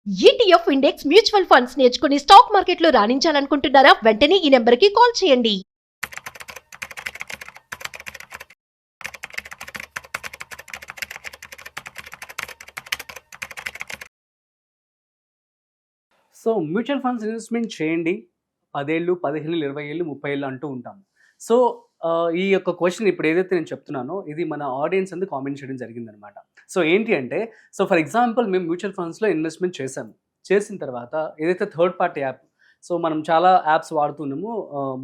ETF index mutual funds నేర్చుకుని stock మార్కెట్లో రాణించాలనుకుంటున్నారా? వెంటనే ఈ నెంబర్కి కాల్ చేయండి. సో మ్యూచువల్ ఫండ్స్ ఇన్వెస్ట్మెంట్ చేయండి. 10 ఏళ్ళు, 15 ఏళ్ళు, 20 ఏళ్ళు, 30 ఏళ్ళు అంటూ ఉంటాము. సో ఈ యొక్క క్వశ్చన్ ఇప్పుడు ఏదైతే నేను చెప్తున్నానో ఇది మన ఆడియన్స్ అంతా కామెంట్ చేయడం జరిగిందనమాట. సో ఏంటి అంటే, సో ఫర్ ఎగ్జాంపుల్ మేము మ్యూచువల్ ఫండ్స్లో ఇన్వెస్ట్మెంట్ చేసాము. చేసిన తర్వాత ఏదైతే థర్డ్ పార్టీ యాప్, సో మనం చాలా యాప్స్ వాడుతున్నాము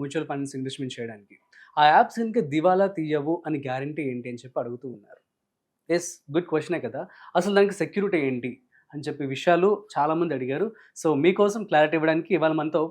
మ్యూచువల్ ఫండ్స్ ఇన్వెస్ట్మెంట్ చేయడానికి. ఆ యాప్స్ కనుక దివాలా తీయవు అని గ్యారంటీ ఏంటి అని చెప్పి అడుగుతూ ఉన్నారు. ఎస్, గుడ్ క్వశ్చనే కదా. అసలు దానికి సెక్యూరిటీ ఏంటి అని చెప్పి విషయాలు చాలామంది అడిగారు. సో మీకోసం క్లారిటీ ఇవ్వడానికి ఇవాళ మనతో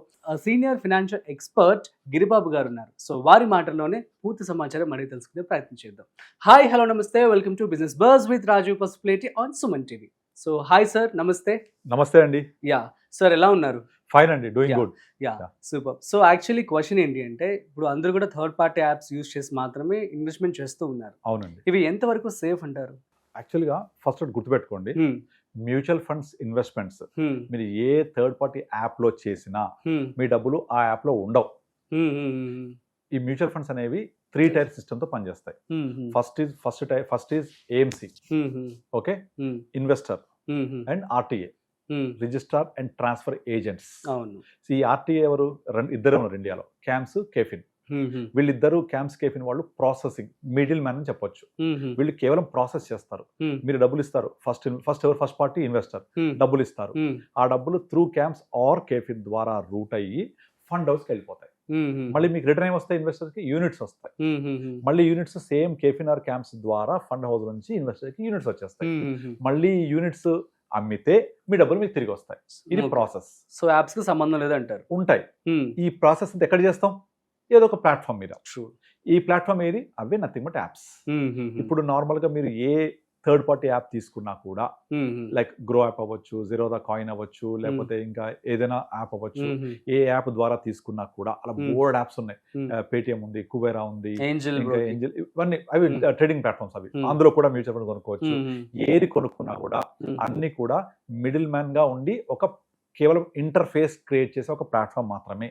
సీనియర్ ఫినాన్షియల్ ఎక్స్పర్ట్ గిరిబాబు గారు ఉన్నారు. సో వారి మాటల్లోనే పూర్తి సమాచారం అడిగి తెలుసుకునే ప్రయత్నం చేద్దాం. హాయ్, హలో, నమస్తే, welcome to business buzz with Raju Pasupuleti on Suman TV. So hi sir, నమస్తే. నమస్తే అండి. యా సార్, ఎలా ఉన్నారు? ఫైన్ అండి, doing good. Yeah, super. So actually question ఏంటి అంటే, ఇప్పుడు అందరూ కూడా థర్డ్ పార్టీ యాప్స్ యూజ్ చేసి మాత్రమే ఇన్వెస్ట్మెంట్ చేస్తూ ఉన్నారు. అవునండి. ఇవి ఎంతవరకు సేఫ్ అంటారు? యాక్చువల్గా ఫస్ట్ గుర్తుపెట్టుకోండి, మ్యూచువల్ ఫండ్స్ ఇన్వెస్ట్మెంట్స్ మీరు ఏ థర్డ్ పార్టీ యాప్ లో చేసినా మీ డబ్బులు ఆ యాప్ లో ఉండవు. ఈ మ్యూచువల్ ఫండ్స్ అనేవి 3 టైర్ సిస్టమ్ తో పనిచేస్తాయి. First is AMC, okay, investor and RTA, registrar and transfer agents. ఈ ఆర్టీఏ ఎవరు? ఇద్దరు ఉన్నారు ఇండియాలో, క్యామ్స్, కేఫిన్. వీళ్ళిద్దరు క్యామ్స్, కేఫిన్ వాళ్ళు ప్రాసెసింగ్ మిడిల్ మ్యాన్ అని చెప్పొచ్చు. వీళ్ళు కేవలం ప్రాసెస్ చేస్తారు. మీరు డబ్బులు ఇస్తారు, ఫస్ట్ పార్టీ ఇన్వెస్టర్ డబ్బులు ఇస్తారు. ఆ డబ్బులు త్రూ క్యామ్స్ ఆర్ కేఫిన్ ద్వారా రూట్ అయ్యి ఫండ్ హౌస్ కి వెళ్ళిపోతాయి. మళ్ళీ మీకు రిటర్న్ ఏం వస్తాయి? ఇన్వెస్టర్ కి యూనిట్స్ వస్తాయి. మళ్ళీ units same KFin or CAMS ద్వారా ఫండ్ హౌస్ నుంచి ఇన్వెస్టర్ కి యూనిట్స్ వచ్చేస్తాయి. మళ్ళీ యూనిట్స్ అమ్మితే మీ డబ్బులు మీకు తిరిగి వస్తాయి. ఇది ప్రాసెస్. సో యాప్స్ కి సంబంధం లేదంటారు. ఉంటాయి. ఈ ప్రాసెస్ ఎక్కడ చేస్తాం? ఏదో ఒక ప్లాట్ఫామ్ మీద. ఈ ప్లాట్ఫామ్ ఏది? అవే నథింగ్ బట్ యాప్స్. ఇప్పుడు నార్మల్ గా మీరు ఏ థర్డ్ పార్టీ యాప్ తీసుకున్నా కూడా, లైక్ గ్రో యాప్ అవ్వచ్చు, జీరోదా కాయిన్ అవ్వచ్చు, లేకపోతే ఇంకా ఏదైనా యాప్ అవ్వచ్చు, ఏ యాప్ ద్వారా తీసుకున్నా కూడా అలా బోర్డ్ యాప్స్ ఉన్నాయి. పేటిఎం ఉంది, కుబేరా ఉంది, ఏంజల్, ఇవన్నీ అవి ట్రేడింగ్ ప్లాట్ఫామ్స్. అవి అందులో కూడా మ్యూచువల్ ఫండ్ కొనుక్కోవచ్చు. ఏది కొనుక్కున్నా కూడా అన్ని కూడా మిడిల్ మ్యాన్ గా ఉండి ఒక కేవలం ఇంటర్ఫేస్ క్రియేట్ చేసే ఒక ప్లాట్ఫామ్ మాత్రమే.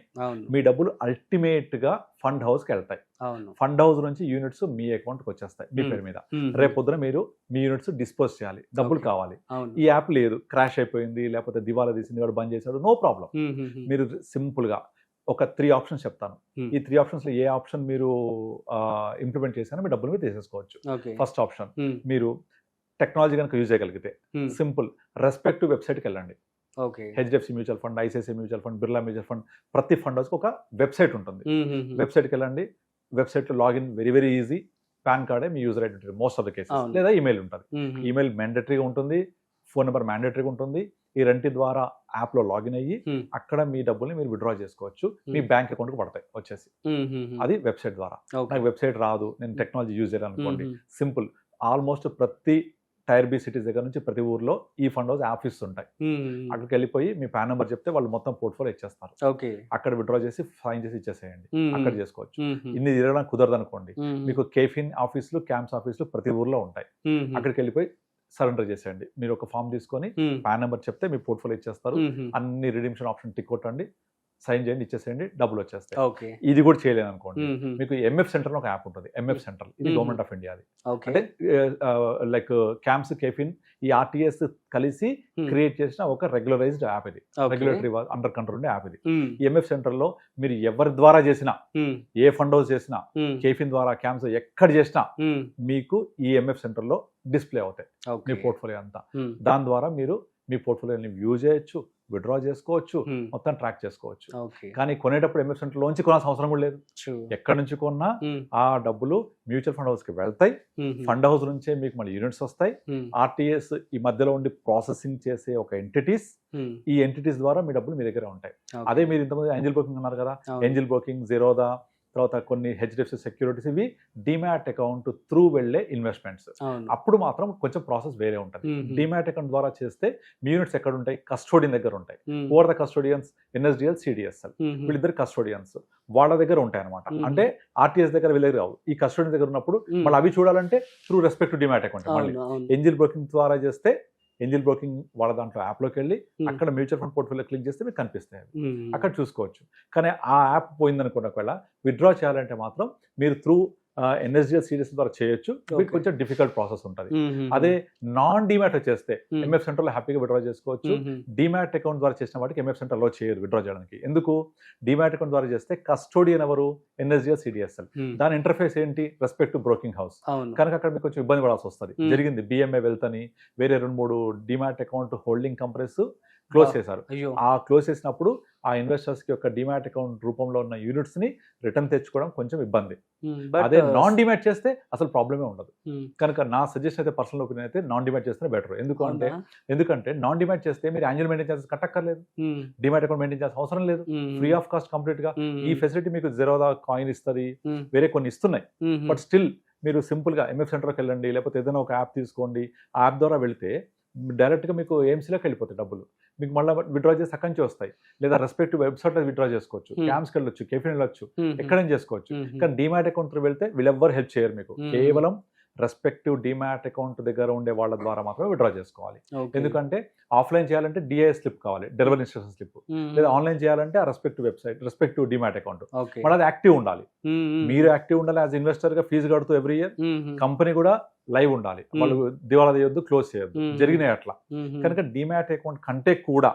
మీ డబ్బులు అల్టిమేట్ గా ఫండ్ హౌస్ కి వెళ్తాయి. ఫండ్ హౌస్ నుంచి యూనిట్స్ మీ అకౌంట్ కి వచ్చేస్తాయి మీ పేరు మీద. రేపు పొద్దున మీరు మీ యూనిట్స్ డిస్పోజ్ చేయాలి, డబ్బులు కావాలి. ఈ యాప్ లేదు, క్రాష్ అయిపోయింది, లేకపోతే దివాలా తీసింది, వాడు బంద్ చేశాడు, నో ప్రాబ్లం. మీరు సింపుల్ గా ఒక 3 ఆప్షన్స్ చెప్తాను. ఈ 3 ఆప్షన్స్ లో ఏ ఆప్షన్ మీరు ఇంప్లిమెంట్ చేసినా మీ డబ్బులు మీరు తీసేసుకోవచ్చు. ఫస్ట్ ఆప్షన్, మీరు టెక్నాలజీ కనుక యూజ్ చేయగలిగితే సింపుల్, రెస్పెక్ట్ వెబ్సైట్కి వెళ్ళండి. HDFC mutual fund, ICICI mutual fund, Birla mutual fund, ప్రతి ఫండ్ హౌస్కి ఒక వెబ్సైట్ ఉంటుంది. వెబ్సైట్కి వెళ్ళండి. వెబ్సైట్లో login very very easy. PAN కార్డే మీ user identity most of the cases, లేదా ఈమెయిల్ ఉంటుంది. ఈమెయిల్ మ్యాండేటరీగా ఉంటుంది, ఫోన్ నెంబర్ మ్యాండేటరీగా ఉంటుంది. ఈ రెంటి ద్వారా యాప్ లో లాగిన్ అయ్యి అక్కడ మీ డబ్బుల్ని మీరు విత్డ్రా చేసుకోవచ్చు. మీ బ్యాంక్ అకౌంట్ కి పడతాయి వచ్చేసి. అది వెబ్సైట్ ద్వారా. నాకు వెబ్సైట్ రాదు, నేను టెక్నాలజీ యూజ్ చేయాలనుకోండి, సింపుల్, ఆల్మోస్ట్ ప్రతి టైర్ బి సిటీస్ దగ్గర నుంచి ప్రతి ఊర్లో ఈ ఫండ్ హౌస్ ఆఫీస్ ఉంటాయి. అక్కడికి వెళ్ళిపోయి మీ పాన్ నెంబర్ చెప్తే వాళ్ళు మొత్తం పోర్ట్ఫోలియో ఇచ్చేస్తారు. అక్కడ విత్డ్రా చేసి సైన్ చేసి ఇచ్చేసేయండి, అక్కడ చేసుకోవచ్చు. ఇన్ని తిరగడం కుదరదు అనుకోండి, మీకు కేఫిన్ ఆఫీసులు, క్యాంప్స్ ఆఫీసులు ప్రతి ఊర్లో ఉంటాయి. అక్కడికి వెళ్ళిపోయి సరెండర్ చేసేయండి. మీరు ఒక ఫామ్ తీసుకొని పాన్ నెంబర్ చెప్తే మీ పోర్ట్ఫోలియో ఇచ్చేస్తారు. అన్ని రిడీమ్షన్ ఆప్షన్ టిక్ కొట్టండి, సైన్ చేయండి, ఇచ్చేసేయండి, డబ్బులు వచ్చేస్తాయి. ఇది కూడా చేయలేదు అనుకోండి, మీకు ఎంఎఫ్ సెంటర్ ఒక యాప్ ఉంటుంది. ఎంఎఫ్ సెంటర్ ఇది గవర్నమెంట్ ఆఫ్ ఇండియాది. అంటే లైక్ క్యాంప్స్, కేఫిన్, ఈ ఆర్టీఎస్ కలిసి క్రియేట్ చేసిన ఒక రెగ్యులరైజ్డ్ యాప్ ఇది. రెగ్యులేటరీ అండర్ కంట్రోల్ ఉండే యాప్ ఇది. ఈ ఎంఎఫ్ సెంటర్ లో మీరు ఎవరి ద్వారా చేసినా, ఏ ఫండ్ హౌస్ చేసినా, కేఫిన్ ద్వారా, క్యాంప్స్ ఎక్కడ చేసినా మీకు ఈ ఎంఎఫ్ సెంటర్ లో డిస్ప్లే అవుతాయి మీ పోర్ట్ఫోలియో అంతా. దాని ద్వారా మీరు మీ పోర్ట్ఫోలియోని వ్యూ చేయొచ్చు, విత్డ్రా చేసుకోవచ్చు, మొత్తం ట్రాక్ చేసుకోవచ్చు. కానీ కొనేటప్పుడు ఎంఎఫ్ సెంటర్ లోంచి కొనాల్సిన అవసరం కూడా లేదు. ఎక్కడి నుంచి కొన్నా ఆ డబ్బులు మ్యూచువల్ ఫండ్ హౌస్ కి వెళ్తాయి. ఫండ్ హౌస్ నుంచే మీకు మళ్ళీ యూనిట్స్ వస్తాయి. ఆర్టీఎస్ ఈ మధ్యలో ఉండి ప్రాసెసింగ్ చేసే ఒక ఎంటిటీస్, ఈ ఎంటిటీస్ ద్వారా మీ డబ్బులు మీ దగ్గర ఉంటాయి. అదే మీరు ఇంతమంది ఏంజల్ బ్రోకింగ్ అన్నారు కదా, ఏంజల్ బ్రోకింగ్, జీరోదా, తర్వాత కొన్ని హెచ్డిఎఫ్సి సెక్యూరిటీస్, ఇవి డిమాట్ అకౌంట్ త్రూ వెళ్లే ఇన్వెస్ట్మెంట్స్. అప్పుడు మాత్రం కొంచెం ప్రాసెస్ వేరే ఉంటుంది. డిమాట్ అకౌంట్ ద్వారా చేస్తే మీ యూనిట్స్ ఎక్కడ ఉంటాయి? కస్టోడియన్ దగ్గర ఉంటాయి. Over the custodians NSDL, CDSL, వీళ్ళిద్దరు కస్టోడియన్స్, వాళ్ళ దగ్గర ఉంటాయి అనమాట. అంటే ఆర్టీఎస్ దగ్గర వీళ్ళ దగ్గర రావు. ఈ కస్టోడియన్ దగ్గర ఉన్నప్పుడు మళ్ళీ అవి చూడాలంటే త్రూ రెస్పెక్ట్ డిమాట్ అకౌంట్. మళ్ళీ ఏంజల్ బ్రోకింగ్ ద్వారా చేస్తే ఏంజిల్ బ్రోకింగ్ వాళ్ళ దాంట్లో యాప్లోకి వెళ్ళి అక్కడ మ్యూచువల్ ఫండ్ పోర్ట్ఫోలియో క్లిక్ చేస్తే మీకు కనిపిస్తాయి అక్కడ చూసుకోవచ్చు. కానీ ఆ యాప్ పోయిందనుకోండి ఒకవేళ విత్డ్రా చేయాలంటే మాత్రం మీరు త్రూ ఎన్ఎస్డిఎల్ సిడిఎస్ ద్వారా చేయొచ్చు. వీటి కొంచెం డిఫికల్ట్ ప్రాసెస్ ఉంటుంది. అదే నాన్ డిమాట్ వచ్చేస్తే ఎంఎఫ్ సెంటర్ లో హ్యాపీగా విత్డ్రా చేసుకోవచ్చు. డిమాట్ అకౌంట్ ద్వారా చేసిన వాటికి ఎంఎఫ్ సెంటర్ లో చేయరు విత్డ్రా చేయడానికి. ఎందుకు? డిమాట్ అకౌంట్ ద్వారా చేస్తే కస్టోడియన్ ఎవరు? NSDL CDSL. దాని ఇంటర్ఫేస్ ఏంటి? Respect to broking house. కనుక అక్కడ మీకు కొంచెం ఇబ్బంది పడాల్సి వస్తుంది. జరిగింది బిఎంఏ వెల్త్ అని వేరే 2-3 demat account holding companies close చేశారు. ఆ క్లోజ్ చేసినప్పుడు ఆ ఇన్వెస్టర్స్ కి యొక్క డిమాట్ అకౌంట్ రూపంలో ఉన్న యూనిట్స్ ని రిటర్న్ తెచ్చుకోవడం కొంచెం ఇబ్బంది. అదే నాన్ డిమాట్ చేస్తే అసలు ప్రాబ్లమే ఉండదు. కనుక నా సజెషన్ అయితే పర్సనల్ ఒపీనియన్ అయితే నాన్ డిమాట్ చేస్తేనే బెటర్. ఎందుకంటే నాన్ డిమాట్ చేస్తే మీరు యాన్యువల్ మెయింటైన్ చార్జెస్ కట్టక్కర్లేదు. డిమాట్ అకౌంట్ మెయింటైన్ చేయాల్సిన అవసరం లేదు. ఫ్రీ ఆఫ్ కాస్ట్ కంప్లీట్ గా ఈ ఫెసిలిటీ మీకు Zerodha కాయిన్ ఇస్తుంది, వేరే కొన్ని ఇస్తున్నాయి. బట్ స్టిల్ మీరు సింపుల్ గా ఎంఎఫ్ సెంటర్కి వెళ్ళండి, లేకపోతే ఏదైనా ఒక యాప్ తీసుకోండి. ఆ యాప్ ద్వారా వెళ్తే డైరెక్ట్గా మీకు ఏఎంసీలోకి వెళ్ళిపోతాయి డబ్బులు. మీకు మళ్ళీ విత్డ్రా చేసి అక్కడి నుంచి వస్తాయి. లేదా రెస్పెక్టివ్ వెబ్సైట్లో విత్డ్రా చేసుకోవచ్చు, క్యాంప్స్కి వెళ్ళొచ్చు, కేఫీని వెళ్ళొచ్చు, ఎక్కడైనా చేసుకోవచ్చు. కానీ డిమాట్ అకౌంట్ వెళ్తే వీళ్ళెవ్వరు హెల్ప్ చేయరు మీకు. కేవలం రెస్పెక్టివ్ డిమాట్ అకౌంట్ దగ్గర ఉండే వాళ్ళ ద్వారా మాత్రమే విత్డ్రా చేసుకోవాలి. ఎందుకంటే ఆఫ్లైన్ చేయాలంటే డిఐ స్లిప్ కావాలి, డెలివరీ ఇన్స్ట్రక్షన్ స్లిప్. లేదా ఆన్లైన్ చేయాలంటే ఆ respective website, respective demat account. మరి అది యాక్టివ్ ఉండాలి. మీరు యాక్టివ్ ఉండాలి యాజ్ ఇన్వెస్టర్ గా, ఫీజు కడుతూ ఎవ్రీ ఇయర్. కంపెనీ కూడా లైవ్ ఉండాలి. వాళ్ళు దివాలా చేయొద్దు, క్లోజ్ చేయొద్దు, జరిగినాయి అట్లా. కనుక డిమాట్ అకౌంట్ కంటే కూడా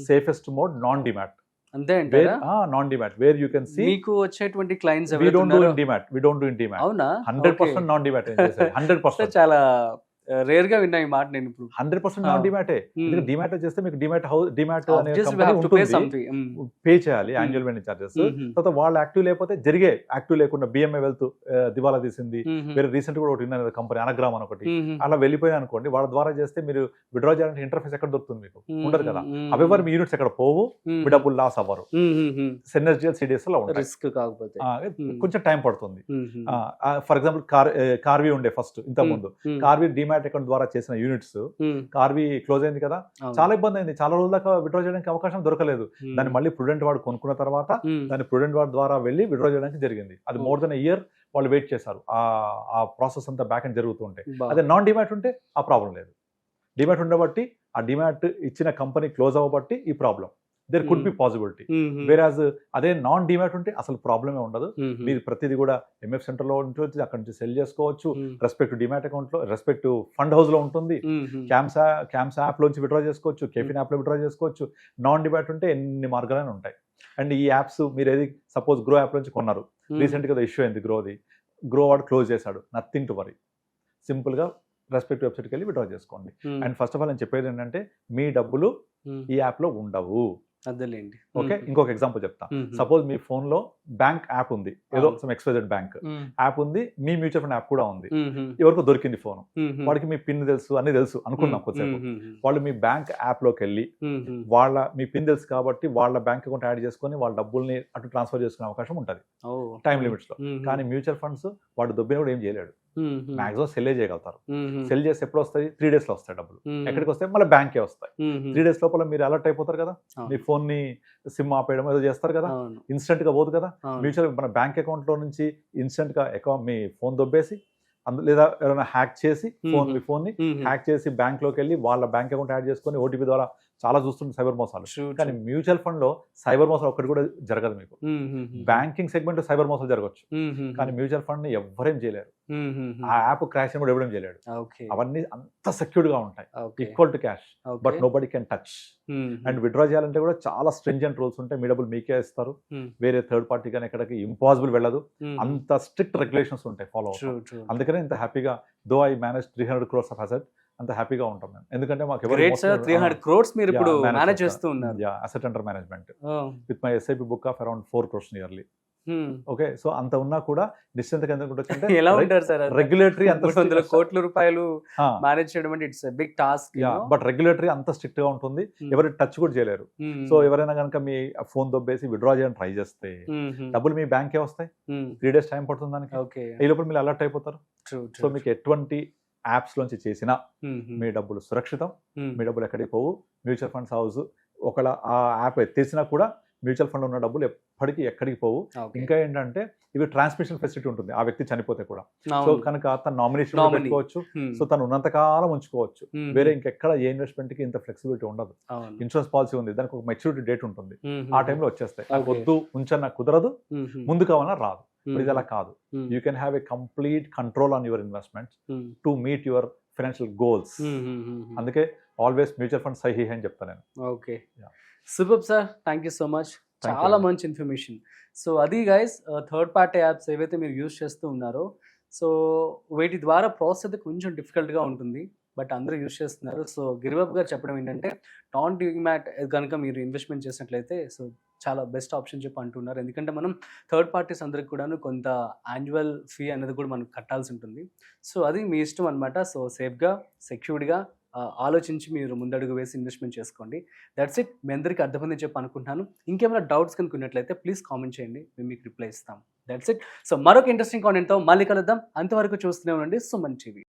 సేఫెస్ట్ మోడ్ నాన్ డిమాట్. అంతే non demat where you can see మీకు వచ్చేటువంటి clients we don't do in demat. అవునా? 100% నాన్ డిమాట్. 100% చాలా రేర్ గా విన్నా ఈ మాట నేను ఇప్పుడు. 100% నాన్ డిమాటే. డిమాట్ చేస్తే మీకు డిమాట్ అనే కంపెనీ పే చేయాలి యాన్యువల్ మెయింటైన్ చార్జెస్. తర్వాత వాళ్ళు యాక్టివ్ లేకపోతే జరిగే యాక్టివ్ లేకుండా బిఎంఏ వెల్త్ దివాలా తీసింది, వేరే రీసెంట్ కూడా ఒకటి ఉన్నది కంపెనీ అనగ్రామ్ అని ఒకటి, అలా వెళ్ళిపోయి అనుకోండి. వాళ్ళ ద్వారా చేస్తే మీరు విత్డ్రా చేయాలంటే ఇంటర్ఫేస్ ఎక్కడ దొరుకుతుంది? మీకు ఉండదు కదా. అవేవారు మీ యూనిట్స్ ఎక్కడ పోవు, మీ డబ్బులు లాస్ అవ్వరు. ఎన్ఎస్డిఎల్ సిడిఎస్ లో ఉంటాయి. రిస్క్ కాకపోతే కొంచెం టైం పడుతుంది. ఫర్ ఎగ్జాంపుల్ కార్వి ఉండే ఫస్ట్ ఇంత ముందు, కార్వి డిమాట్ అకౌంట్ ద్వారా చేసిన యూనిట్స్, కార్వి క్లోజ్ అయింది కదా, చాలా ఇబ్బంది అయింది. చాలా రోజుల దాకా విత్డ్రా చేయడానికి అవకాశం దొరకలేదు. దాన్ని మళ్ళీ ప్రుడెంట్ వాడు కొనుక్కున్న తర్వాత దాన్ని ప్రుడెంట్ వాడి ద్వారా వెళ్ళి విత్డ్రా చేయడానికి జరిగింది. అది మోర్ దెన్ ఇయర్ వాళ్ళు వెయిట్ చేశారు. ఆ ప్రాసెస్ అంతా బ్యాక్ అండ్ జరుగుతూ ఉంటాయి. అదే నాన్ డిమాట్ ఉంటే ఆ ప్రాబ్లం లేదు. డిమాట్ ఉండబట్టి, ఆ డిమాట్ ఇచ్చిన కంపెనీ క్లోజ్ అవ్వబట్టి ఈ problem. There could be possibility. Whereas అదే నాన్ డిమాట్ ఉంటే అసలు ప్రాబ్లమే ఉండదు. మీరు ప్రతిదీ కూడా ఎంఎఫ్ సెంటర్ లో ఉంటుంది, అక్కడ నుంచి సెల్ చేసుకోవచ్చు. రెస్పెక్ట్ డిమాట్ అకౌంట్ లో, రెస్పెక్ట్ ఫండ్ హౌస్ లో ఉంటుంది. క్యాంప్స్ యాప్ లోంచి విత్డ్రా చేసుకోవచ్చు, కేఫీన్ యాప్ లో విత్డ్రా చేసుకోవచ్చు. నాన్ డిమాట్ ఉంటే ఎన్ని మార్గాలైనా ఉంటాయి. అండ్ ఈ యాప్స్ మీరు ఏది సపోజ్ గ్రో యాప్ నుంచి కొన్నారు, రీసెంట్ గా ఇష్యూ అయింది గ్రో వాడు క్లోజ్ చేశాడు, నథింగ్ టు వరీ. సింపుల్ గా రెస్పెక్ట్ వెబ్సైట్కి వెళ్ళి విత్డ్రా చేసుకోండి. అండ్ ఫస్ట్ ఆఫ్ ఆల్ నేను చెప్పేది ఏంటంటే, మీ డబ్బులు ఈ యాప్ లో ఉండవు. అదేలేండి. ఓకే, ఇంకొక ఎగ్జాంపుల్ చెప్తా. సపోజ్ మీ ఫోన్ లో బ్యాంక్ యాప్ ఉంది, ఏదో సమ్ XYZ బ్యాంక్ యాప్ ఉంది, మీ మ్యూచువల్ ఫండ్ యాప్ కూడా ఉంది. ఎవరికో దొరికింది ఫోన్, వాడికి మీ పిన్ తెలుసు, అన్ని తెలుసు అనుకున్నాం కొద్దిసేపు. వాళ్ళు మీ బ్యాంక్ యాప్ లోకి వెళ్ళి మీ పిన్ తెలుసు కాబట్టి వాళ్ళ బ్యాంక్ అకౌంట్ యాడ్ చేసుకొని వాళ్ళ డబ్బుల్ని అటు ట్రాన్స్ఫర్ చేసుకునే అవకాశం ఉంటుంది టైం లిమిట్స్ లో. కానీ మ్యూచువల్ ఫండ్స్ వాడు దొబ్బిన కూడా ఏం చేయలేడు. మాక్సిమం సెల్ చేయగలుగుతారు. సెల్ చేసి ఎప్పుడు వస్తాయి? 3 days లో వస్తాయి డబ్బులు. ఎక్కడికి వస్తాయి? మళ్ళీ బ్యాంకే వస్తాయి. 3 days లోపల మీరు అలర్ట్ అయిపోతారు కదా, మీ ఫోన్ ని సిమ్ ఆపేయడం ఏదో చేస్తారు కదా, ఇన్స్టెంట్ గా పోదు కదా. మ్యూచువల్ మన బ్యాంక్ అకౌంట్ లో నుంచి ఇన్స్టెంట్ గా అకౌంట్ మీ ఫోన్ దొబ్బేసి, లేదా ఎవరైనా హ్యాక్ చేసి మీ ఫోన్ ని హ్యాక్ చేసి బ్యాంక్ లోకి వెళ్ళి వాళ్ళ బ్యాంక్ అకౌంట్ యాడ్ చేసుకొని ఓటీపీ ద్వారా చాలా చూస్తుంది సైబర్ మోసాలు. కానీ మ్యూచువల్ ఫండ్ లో సైబర్ మోసాలు ఒక్కటి కూడా జరగదు మీకు. బ్యాంకింగ్ సెగ్మెంట్ సైబర్ మోసాలు జరగచ్చు, కానీ మ్యూచువల్ ఫండ్ ని ఎవరేం చేయలేరు. ఆ యాప్ క్రాష్ కూడా ఎవరేం చేయలేడు. అవన్నీ అంత సెక్యూర్డ్ గా ఉంటాయి, equal to cash, but nobody can touch. And withdraw చేయాలంటే కూడా చాలా స్ట్రింజెంట్ రూల్స్ ఉంటాయి. మీ డబ్బులు మీకే ఇస్తారు, వేరే థర్డ్ పార్టీ కానీ ఎక్కడికి ఇంపాసిబుల్ వెళ్ళదు. అంత స్ట్రిక్ట్ రెగ్యులేషన్స్ ఉంటాయి ఫాలో అవుతారు. అందుకనే ఇంత హ్యాపీగా though I manage 300 crores of asset, అంత హ్యాపీగా ఉంటాం మేము. ఎందుకంటే మాకు 300 crores మీరు ఇప్పుడు మేనేజ్ చేస్తూ ఉన్నారు. Asset under management with my SIP book of around 4 crores nearly. Okay, so అంత ఉన్నా కూడా నిశ్చింతగా ఎందుకు ఎలా ఉంటారు సార్? రెగ్యులేటరీ అంత 300 కోట్ల రూపాయలు మేనేజ్ చేయడం అంటే it's big task. But regulatory అంత స్ట్రిక్ట్ గా ఉంటుంది, ఎవరు టచ్ కూడా చేయలేరు. సో ఎవరైనా కనుక మీ ఫోన్ దొబ్బేసి విత్డ్రా చేయడానికి ట్రై చేస్తే డబ్బులు మీ బ్యాంకే వస్తాయి. 3 days టైం పడుతుంది దానికి. ఈ లోపల మీరు అలర్ట్ అయిపోతారు. సో మీకు ఎటువంటి యాప్స్ లోంచి చేసినా మీ డబ్బులు సురక్షితం, మీ డబ్బులు ఎక్కడికి పోవు. మ్యూచువల్ ఫండ్స్ హౌస్ ఒకవేళ ఆ యాప్ ఎత్తేసినా కూడా మ్యూచువల్ ఫండ్ ఉన్న డబ్బులు ఎప్పటికీ ఎక్కడికి పోవు. ఇంకా ఏంటంటే ఇవి ట్రాన్స్మిషన్ ఫెసిలిటీ ఉంటుంది ఆ వ్యక్తి చనిపోతే కూడా. సో కనుక తన నామినేషన్ పెట్టుకోవచ్చు, సో తను ఉన్నంత కాలం ఉంచుకోవచ్చు. వేరే ఇంకెక్కడ ఏ ఇన్వెస్ట్మెంట్ కి ఇంత ఫ్లెక్సిబిలిటీ ఉండదు. ఇన్సూరెన్స్ పాలసీ ఉంది, దానికి ఒక మెచ్యూరిటీ డేట్ ఉంటుంది, ఆ టైంలో వచ్చేస్తాయి. నాకు వద్దు ఉంచన్న కుదరదు, ముందు కావాలన్నా రాదు. ఇది అలా కాదు. You can have a complete control on your investments to meet your financial goals. అందుకే ఆల్వేస్ మ్యూచువల్ ఫండ్ సహీ అని చెప్తాను నేను. Okay, super sir, thank you so much. చాలా మంచి ఇన్ఫర్మేషన్. సో అది గైస్, థర్డ్ పార్టీ యాప్స్ ఏవైతే మీరు యూజ్ చేస్తూ ఉన్నారో, సో వీటి ద్వారా ప్రాసెస్ అయితే కొంచెం డిఫికల్ట్గా ఉంటుంది, బట్ అందరూ యూజ్ చేస్తున్నారు. సో గిరిబాబు గారు చెప్పడం ఏంటంటే నాన్ డీమ్యాట్ కనుక మీరు ఇన్వెస్ట్మెంట్ చేసినట్లయితే సో చాలా బెస్ట్ ఆప్షన్ చెప్పి అంటున్నారు. ఎందుకంటే మనం థర్డ్ పార్టీస్ అందరికి కూడాను కొంత యాన్యువల్ ఫీ అనేది కూడా మనం కట్టాల్సి ఉంటుంది. సో అది మీ ఇష్టం అనమాట. సో సేఫ్గా, సెక్యూర్డ్గా ఆలోచించి మీరు ముందడుగు వేసి ఇన్వెస్ట్మెంట్ చేసుకోండి. That's it. మీ అందరికీ అర్థమైందని చెప్పి అనుకుంటున్నాను. ఇంకేమైనా డౌట్స్ కనుక్కున్నట్లయితే ప్లీజ్ కామెంట్ చేయండి, మేము మీకు రిప్లై ఇస్తాం. That's it. సో మరొక ఇంట్రెస్టింగ్ కాంటెంట్తో మళ్ళీ కలుద్దాం. అంతవరకు చూస్తూనే ఉండండి సుమన్ టీవీ.